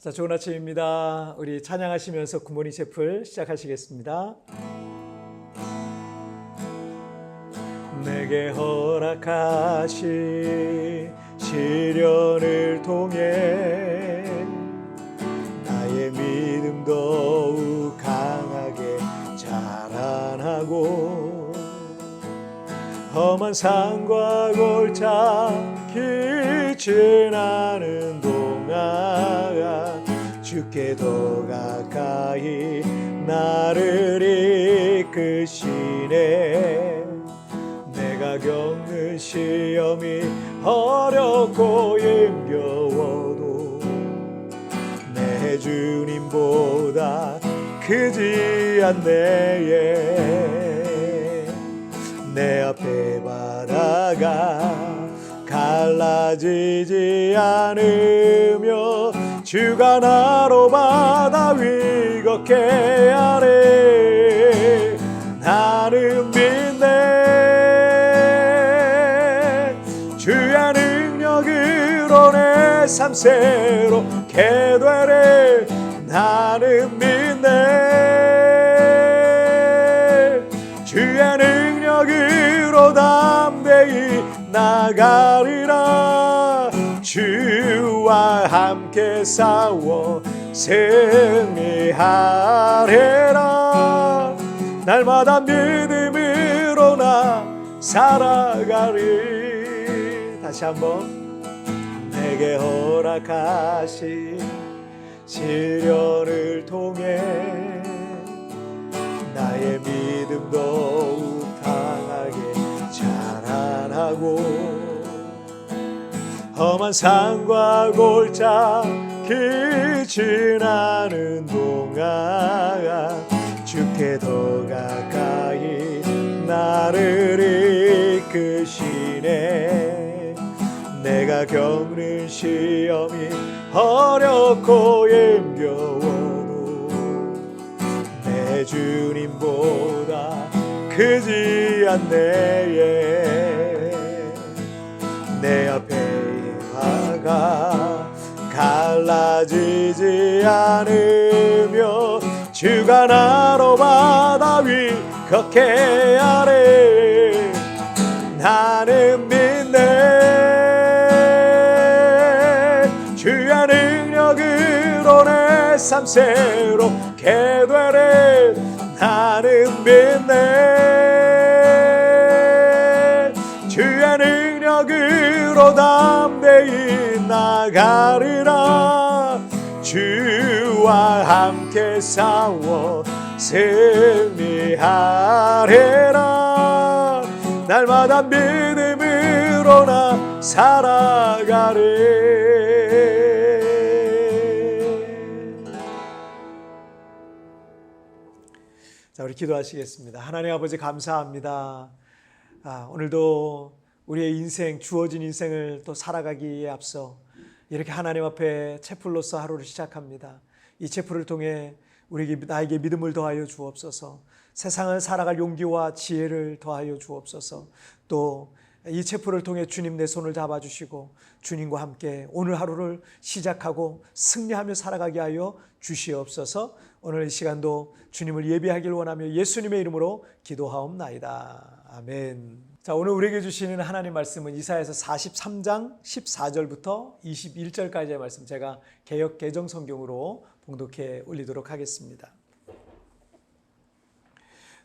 자, 좋은 아침입니다. 우리 찬양하시면서 굿모닝 셰플 시작하시겠습니다. 내게 허락하신 시련을 통해 나의 믿음 더욱 강하게 자라나고 험한 산과 골짜기 지나는 동안 주께 더 가까이 나를 이끄시네. 내가 겪는 시험이 어렵고 힘겨워도 내 주님보다 크지 않네. 내 앞에 바다가 갈라지지 않으며 주가 나로 바다 위 걷게 하네. 나는 믿네. 주의 능력으로 내 삶 새롭게 되네. 나는 믿네. 주의 능력으로 담대히 나가리라. 주와 함께 싸워 승리하리라. 날마다 믿음으로 나 살아가리. 다시 한번. 내게 허락하신 시련을 통해 나의 믿음 더욱 강하게 자라나고 험한 산과 골짜기 지나는 동안 주께 더 가까이 나를 이끄시네. 내가 겪는 시험이 어렵고 힘겨워도 내 주님보다 크지 않네. 내 앞에 바가 갈라지지 않으며 주가 나로 바다 위 걷게 하네. 나는 믿네. 주의 능력으로 내 삶 새롭게 되네. 나는 믿네. 주의 능력으로 담대히 나가리라. 주와 함께 싸워 승리하리라. 날마다 믿음으로 나 살아가리. 자, 우리 기도하시겠습니다. 하나님 아버지 감사합니다. 오늘도 우리의 인생, 주어진 인생을 또 살아가기에 앞서 이렇게 하나님 앞에 채플로서 하루를 시작합니다. 이 채플을 통해 나에게 믿음을 더하여 주옵소서. 세상을 살아갈 용기와 지혜를 더하여 주옵소서. 또 이 채플을 통해 주님 내 손을 잡아주시고 주님과 함께 오늘 하루를 시작하고 승리하며 살아가게 하여 주시옵소서. 오늘 이 시간도 주님을 예배하길 원하며 예수님의 이름으로 기도하옵나이다. 아멘. 자, 오늘 우리에게 주시는 하나님 말씀은 이사야서 43장 14절부터 21절까지의 말씀, 제가 개역 개정 성경으로 봉독해 올리도록 하겠습니다.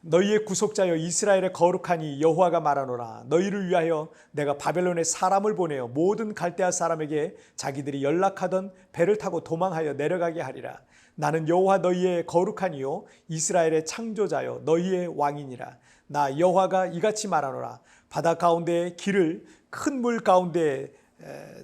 너희의 구속자여 이스라엘의 거룩하니 여호와가 말하노라. 너희를 위하여 내가 바벨론에 사람을 보내어 모든 갈대아 사람에게 자기들이 연락하던 배를 타고 도망하여 내려가게 하리라. 나는 여호와 너희의 거룩하니요 이스라엘의 창조자여 너희의 왕이니라. 나 여호와가 이같이 말하노라. 바다 가운데에 길을 큰 물 가운데에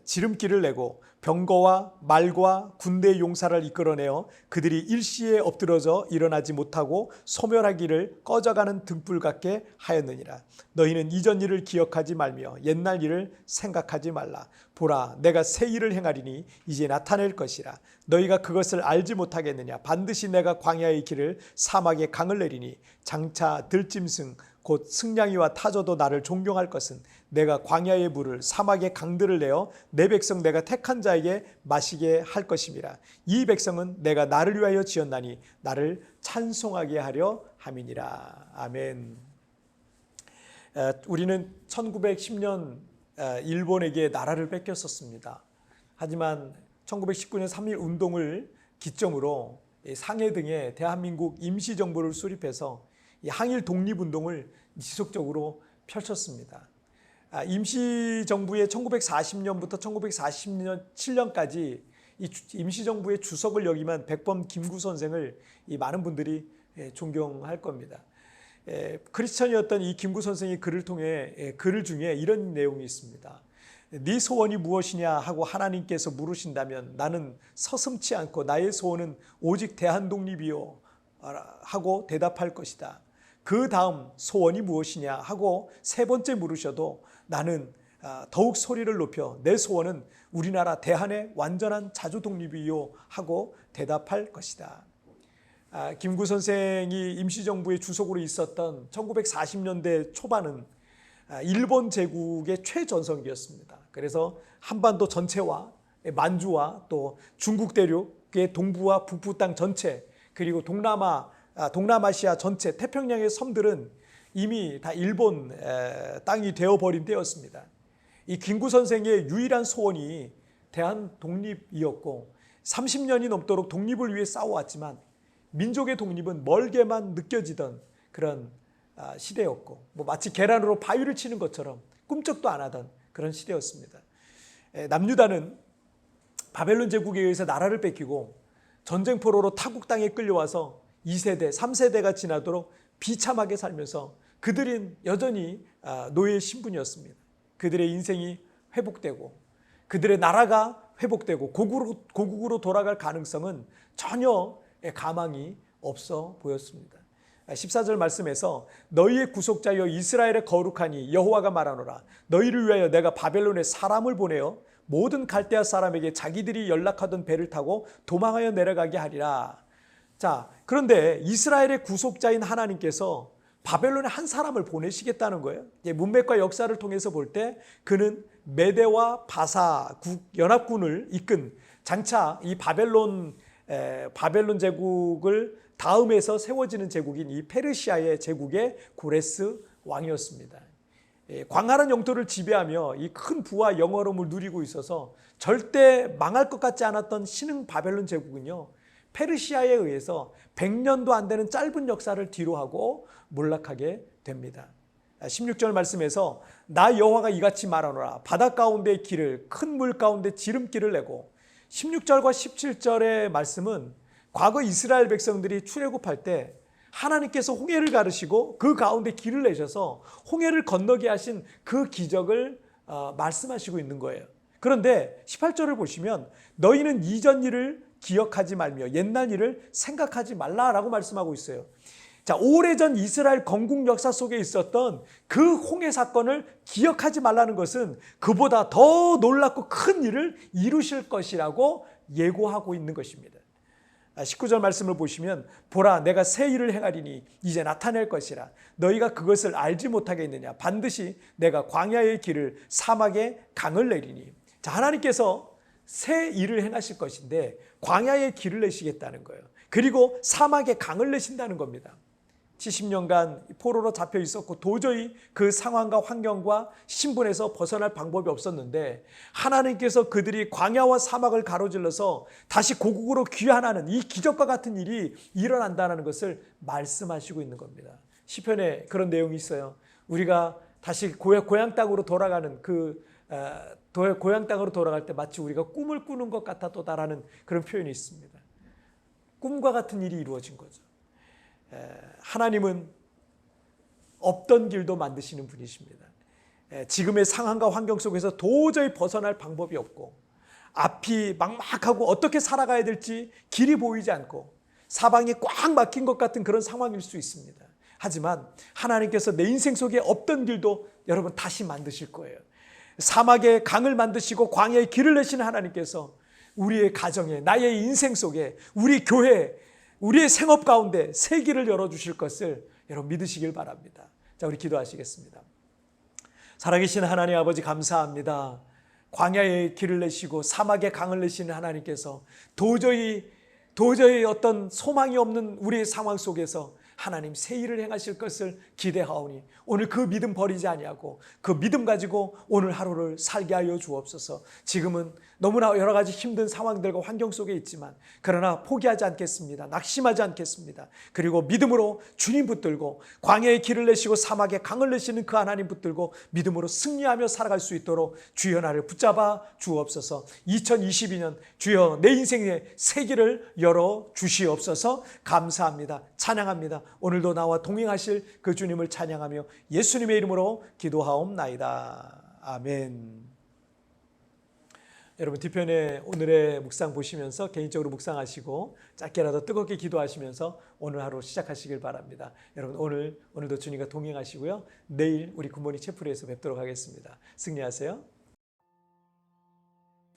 지름길을 내고 병거와 말과 군대의 용사를 이끌어내어 그들이 일시에 엎드러져 일어나지 못하고 소멸하기를 꺼져가는 등불 같게 하였느니라. 너희는 이전 일을 기억하지 말며 옛날 일을 생각하지 말라. 보라, 내가 새 일을 행하리니 이제 나타낼 것이라. 너희가 그것을 알지 못하겠느냐. 반드시 내가 광야의 길을 사막에 강을 내리니 장차 들짐승 곧 승냥이와 타조도 나를 존경할 것은 내가 광야의 물을 사막의 강들을 내어 내 백성 내가 택한 자에게 마시게 할 것임이라. 이 백성은 내가 나를 위하여 지었나니 나를 찬송하게 하려 함이니라. 아멘. 우리는 1910년 일본에게 나라를 뺏겼었습니다. 하지만 1919년 3.1 운동을 기점으로 상해 등에 대한민국 임시정부를 수립해서 이 항일 독립운동을 지속적으로 펼쳤습니다. 임시정부의 1940년부터 1947년까지 이 임시정부의 주석을 역임한 백범 김구 선생을 이 많은 분들이 존경할 겁니다. 크리스천이었던 이 김구 선생의 글을 통해 글 중에 이런 내용이 있습니다. 네 소원이 무엇이냐 하고 하나님께서 물으신다면 나는 서슴지 않고 나의 소원은 오직 대한독립이요 하고 대답할 것이다. 그 다음 소원이 무엇이냐 하고 세 번째 물으셔도 나는 더욱 소리를 높여 내 소원은 우리나라 대한의 완전한 자주독립이요 하고 대답할 것이다. 김구 선생이 임시정부의 주석으로 있었던 1940년대 초반은 일본 제국의 최전성기였습니다. 그래서 한반도 전체와 만주와 또 중국 대륙의 동부와 북부 땅 전체, 그리고 동남아시아 전체 태평양의 섬들은 이미 다 일본 땅이 되어버린 때였습니다. 이 김구 선생의 유일한 소원이 대한 독립이었고 30년이 넘도록 독립을 위해 싸워왔지만 민족의 독립은 멀게만 느껴지던 그런 시대였고 마치 계란으로 바위를 치는 것처럼 꿈쩍도 안 하던 그런 시대였습니다. 남유다는 바벨론 제국에 의해서 나라를 뺏기고 전쟁포로로 타국 땅에 끌려와서 2세대, 3세대가 지나도록 비참하게 살면서 그들은 여전히 노예의 신분이었습니다. 그들의 인생이 회복되고 그들의 나라가 회복되고 고국으로 돌아갈 가능성은 전혀 가망이 없어 보였습니다. 14절 말씀에서 너희의 구속자여 이스라엘의 거룩하니 여호와가 말하노라. 너희를 위하여 내가 바벨론에 사람을 보내어 모든 갈대아 사람에게 자기들이 연락하던 배를 타고 도망하여 내려가게 하리라. 자, 그런데 이스라엘의 구속자인 하나님께서 바벨론에 한 사람을 보내시겠다는 거예요. 문맥과 역사를 통해서 볼 때 그는 메대와 바사 연합군을 이끈 장차 이 바벨론 제국을 다음에서 세워지는 제국인 이 페르시아의 제국의 고레스 왕이었습니다. 광활한 영토를 지배하며 이 큰 부와 영화로움을 누리고 있어서 절대 망할 것 같지 않았던 신흥 바벨론 제국은요, 페르시아에 의해서 100년도 안 되는 짧은 역사를 뒤로하고 몰락하게 됩니다. 16절 말씀에서 나 여호와가 이같이 말하노라. 바다 가운데 길을 큰 물 가운데 지름길을 내고 16절과 17절의 말씀은 과거 이스라엘 백성들이 출애굽할 때 하나님께서 홍해를 가르시고 그 가운데 길을 내셔서 홍해를 건너게 하신 그 기적을 말씀하시고 있는 거예요. 그런데 18절을 보시면 너희는 이전 일을 기억하지 말며 옛날 일을 생각하지 말라라고 말씀하고 있어요. 자, 오래전 이스라엘 건국 역사 속에 있었던 그 홍해 사건을 기억하지 말라는 것은 그보다 더 놀랍고 큰 일을 이루실 것이라고 예고하고 있는 것입니다. 19절 말씀을 보시면 보라 내가 새 일을 행하리니 이제 나타낼 것이라. 너희가 그것을 알지 못하겠느냐. 반드시 내가 광야의 길을 사막의 강을 내리니. 자, 하나님께서 새 일을 행하실 것인데 광야의 길을 내시겠다는 거예요. 그리고 사막의 강을 내신다는 겁니다. 70년간 포로로 잡혀 있었고 도저히 그 상황과 환경과 신분에서 벗어날 방법이 없었는데 하나님께서 그들이 광야와 사막을 가로질러서 다시 고국으로 귀환하는 이 기적과 같은 일이 일어난다는 것을 말씀하시고 있는 겁니다. 시편에 그런 내용이 있어요. 우리가 다시 고향 땅으로 돌아가는 고향 땅으로 돌아갈 때 마치 우리가 꿈을 꾸는 것 같았다라는 그런 표현이 있습니다. 꿈과 같은 일이 이루어진 거죠. 하나님은 없던 길도 만드시는 분이십니다. 지금의 상황과 환경 속에서 도저히 벗어날 방법이 없고 앞이 막막하고 어떻게 살아가야 될지 길이 보이지 않고 사방이 꽉 막힌 것 같은 그런 상황일 수 있습니다. 하지만 하나님께서 내 인생 속에 없던 길도 여러분 다시 만드실 거예요. 사막에 강을 만드시고 광야에 길을 내시는 하나님께서 우리의 가정에 나의 인생 속에 우리 교회 우리의 생업 가운데 새 길을 열어주실 것을 여러분 믿으시길 바랍니다. 자, 우리 기도하시겠습니다. 살아계신 하나님 아버지 감사합니다. 광야에 길을 내시고 사막에 강을 내시는 하나님께서 도저히 어떤 소망이 없는 우리의 상황 속에서 하나님 새 일을 행하실 것을 기대하오니 오늘 그 믿음 버리지 아니하고 그 믿음 가지고 오늘 하루를 살게 하여 주옵소서. 지금은 너무나 여러 가지 힘든 상황들과 환경 속에 있지만 그러나 포기하지 않겠습니다. 낙심하지 않겠습니다. 그리고 믿음으로 주님 붙들고 광야에 길을 내시고 사막에 강을 내시는 그 하나님 붙들고 믿음으로 승리하며 살아갈 수 있도록 주여 나를 붙잡아 주옵소서. 2022년 주여 내 인생의 새 길을 열어 주시옵소서. 감사합니다. 찬양합니다. 오늘도 나와 동행하실 그 주님을 찬양하며 예수님의 이름으로 기도하옵나이다. 아멘. 여러분 뒤편에 오늘의 묵상 보시면서 개인적으로 묵상하시고 짧게라도 뜨겁게 기도하시면서 오늘 하루 시작하시길 바랍니다. 여러분 오늘도 주님과 동행하시고요. 내일 우리 굿모닝 채플에서 뵙도록 하겠습니다. 승리하세요.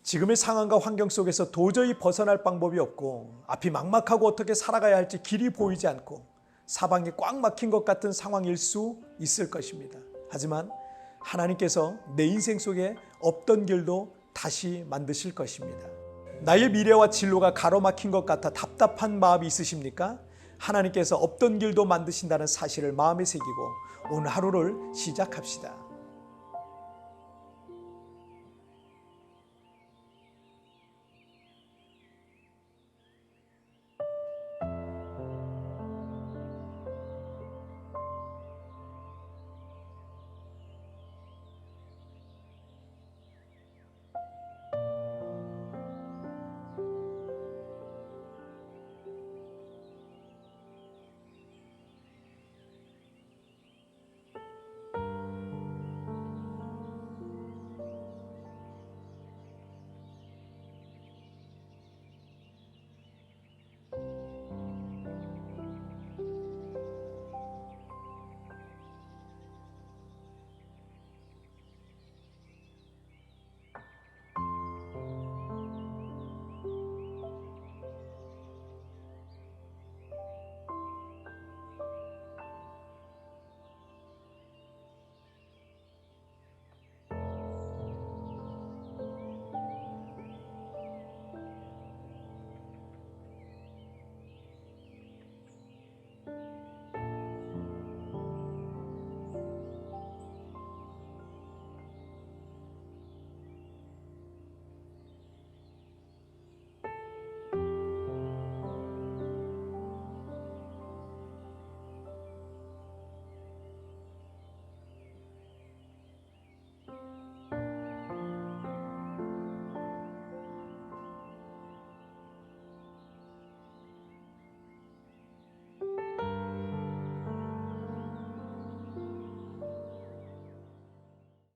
지금의 상황과 환경 속에서 도저히 벗어날 방법이 없고 앞이 막막하고 어떻게 살아가야 할지 길이 보이지 않고 사방이 꽉 막힌 것 같은 상황일 수 있을 것입니다. 하지만 하나님께서 내 인생 속에 없던 길도 다시 만드실 것입니다. 나의 미래와 진로가 가로막힌 것 같아 답답한 마음이 있으십니까? 하나님께서 없던 길도 만드신다는 사실을 마음에 새기고 오늘 하루를 시작합시다.